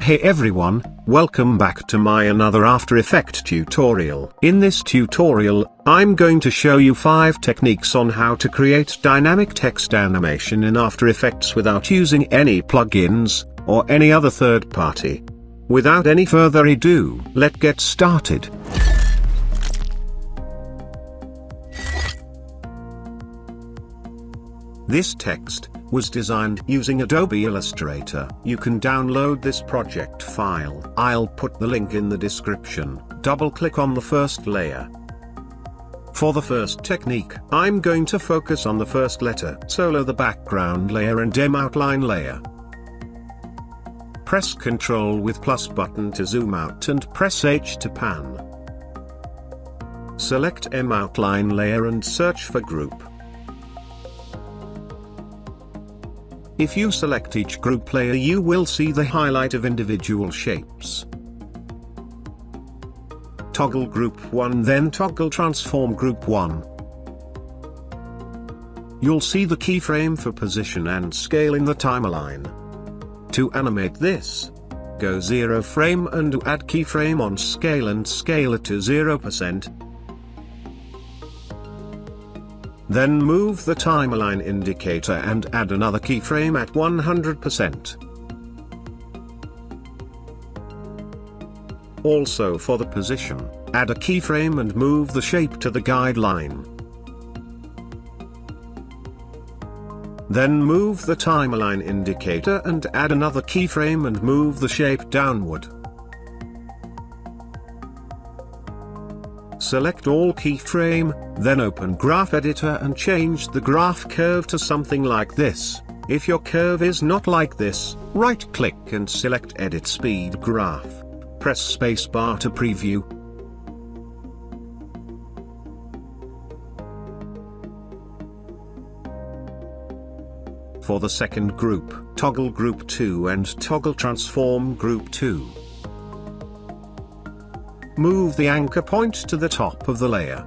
Hey everyone, welcome back to my another After Effects tutorial. In this tutorial, I'm going to show you 5 techniques on how to create dynamic text animation in After Effects without using any plugins, or any other third party. Without any further ado, let's get started. This text was designed using Adobe Illustrator. You can download this project file. I'll put the link in the description. Double-click on the first layer. For the first technique, I'm going to focus on the first letter. Solo the background layer and M outline layer. Press Ctrl with plus button to zoom out and press H to pan. Select M outline layer and search for group. If you select each group layer, you will see the highlight of individual shapes. Toggle Group 1, then toggle Transform Group 1. You'll see the keyframe for position and scale in the timeline. To animate this, go 0 frame and add keyframe on scale and scale it to 0%. Then move the timeline indicator and add another keyframe at 100%. Also for the position, add a keyframe and move the shape to the guideline. Then move the timeline indicator and add another keyframe and move the shape downward. Select all keyframe, then open Graph Editor and change the graph curve to something like this. If your curve is not like this, right-click and select Edit Speed Graph. Press spacebar to preview. For the second group, toggle Group 2 and toggle Transform Group 2. Move the anchor point to the top of the layer.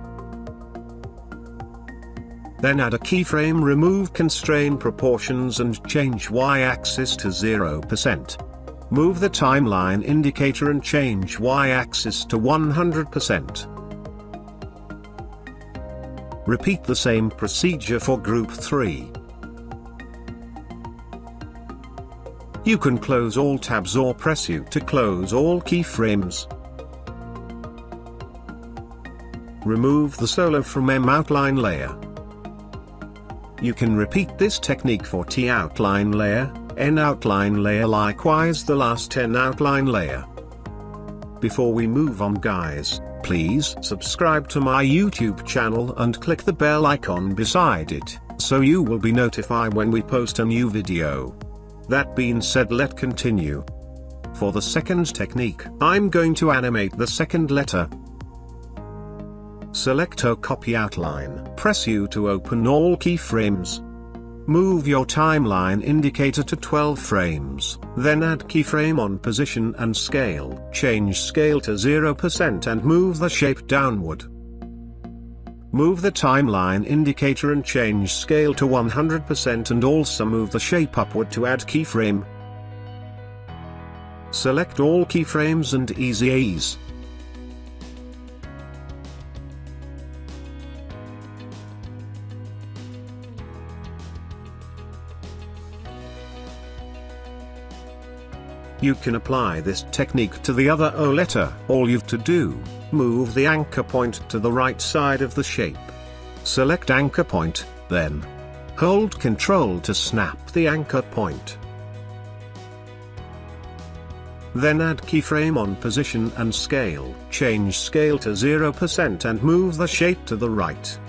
Then add a keyframe, remove Constrain Proportions and change Y-axis to 0%. Move the timeline indicator and change Y-axis to 100%. Repeat the same procedure for Group 3. You can close all tabs or press U to close all keyframes. Remove the solo from M outline layer. You can repeat this technique for T outline layer, N outline layer, likewise the last N outline layer. Before we move on guys, please subscribe to my YouTube channel and click the bell icon beside it, so you will be notified when we post a new video. That being said, let's continue. For the second technique, I'm going to animate the second letter. Select O Copy Outline, press U to open all keyframes. Move your timeline indicator to 12 frames, then add keyframe on position and scale. Change scale to 0% and move the shape downward. Move the timeline indicator and change scale to 100% and also move the shape upward to add keyframe. Select all keyframes and easy ease. You can apply this technique to the other O letter. All you've to do, move the anchor point to the right side of the shape. Select anchor point, then hold Ctrl to snap the anchor point. Then add keyframe on position and scale. Change scale to 0% and move the shape to the right.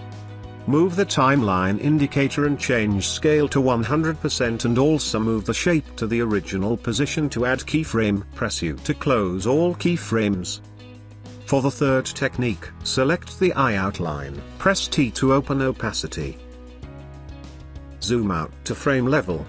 Move the timeline indicator and change scale to 100% and also move the shape to the original position. To add keyframe, press U to close all keyframes. For the third technique, select the eye outline, press T to open opacity. Zoom out to frame level.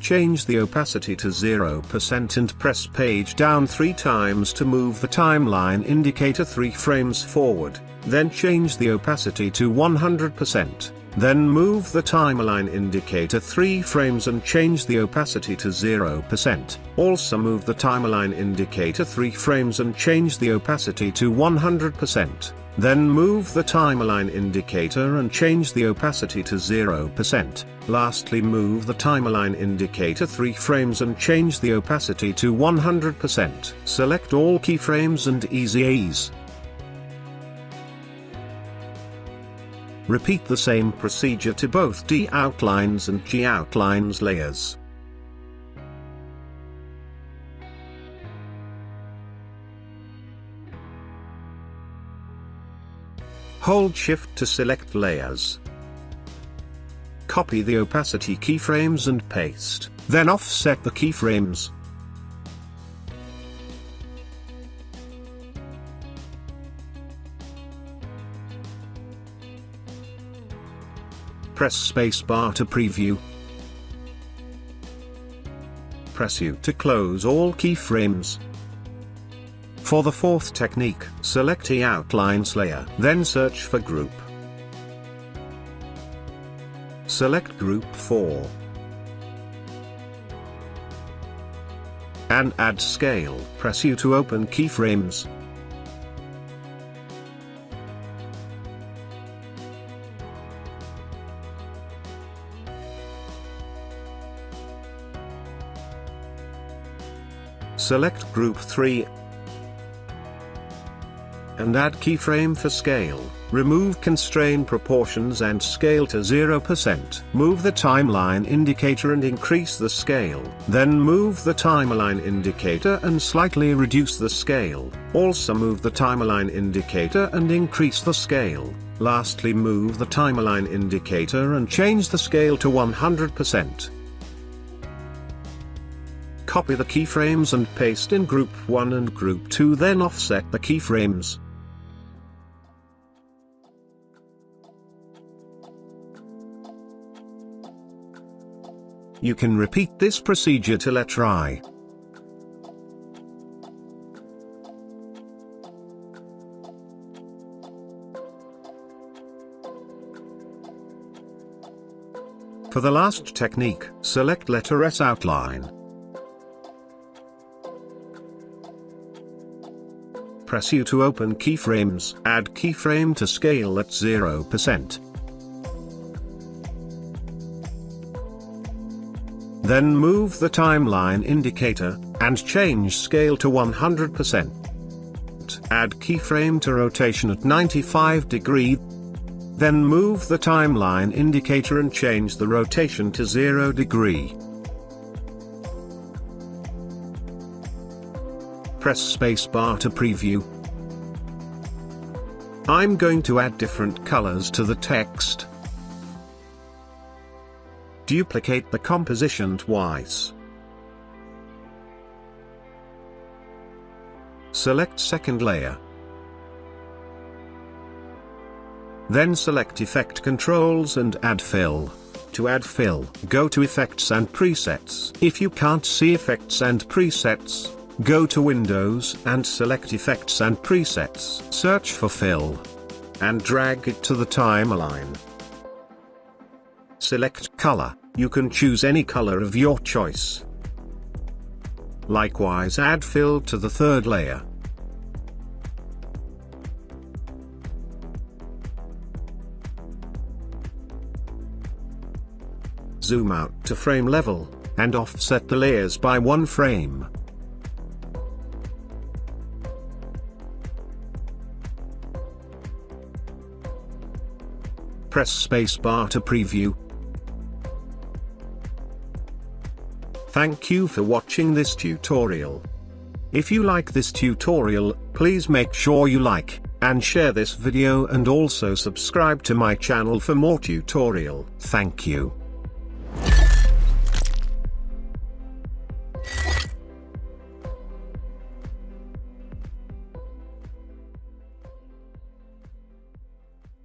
Change the opacity to 0% and press page down 3 times to move the timeline indicator 3 frames forward, then change the opacity to 100%. Then move the timeline indicator 3 frames and change the opacity to 0%. Also move the timeline indicator 3 frames and change the opacity to 100%. Then move the timeline indicator and change the opacity to 0%. Lastly, move the timeline indicator 3 frames and change the opacity to 100%. Select all keyframes and easy ease. Repeat the same procedure to both D outlines and G outlines layers. Hold Shift to select layers. Copy the opacity keyframes and paste, then offset the keyframes. Press spacebar to preview. Press U to close all keyframes. For the fourth technique, select the outlines layer, then search for group. Select group 4. And add scale. Press U to open keyframes. Select group 3 and add keyframe for scale. Remove constrain proportions and scale to 0%. Move the timeline indicator and increase the scale. Then move the timeline indicator and slightly reduce the scale. Also move the timeline indicator and increase the scale. Lastly, move the timeline indicator and change the scale to 100%. Copy the keyframes and paste in group 1 and group 2, then offset the keyframes. You can repeat this procedure till it dry. For the last technique, select letter S outline. Press U to open keyframes, add keyframe to scale at 0%. Then move the timeline indicator, and change scale to 100%. Add keyframe to rotation at 95 degrees. Then move the timeline indicator and change the rotation to 0 degree. Press spacebar to preview. I'm going to add different colors to the text. Duplicate the composition twice. Select second layer. Then select Effect Controls and add Fill. To add fill, go to Effects and Presets. If you can't see Effects and Presets, go to Windows and select Effects and Presets. Search for Fill and drag it to the timeline. Select Color. You can choose any color of your choice. Likewise, add fill to the third layer. Zoom out to frame level, and offset the layers by 1 frame. Press spacebar to preview. Thank you for watching this tutorial. If you like this tutorial, please make sure you like and share this video and also subscribe to my channel for more tutorial. Thank you.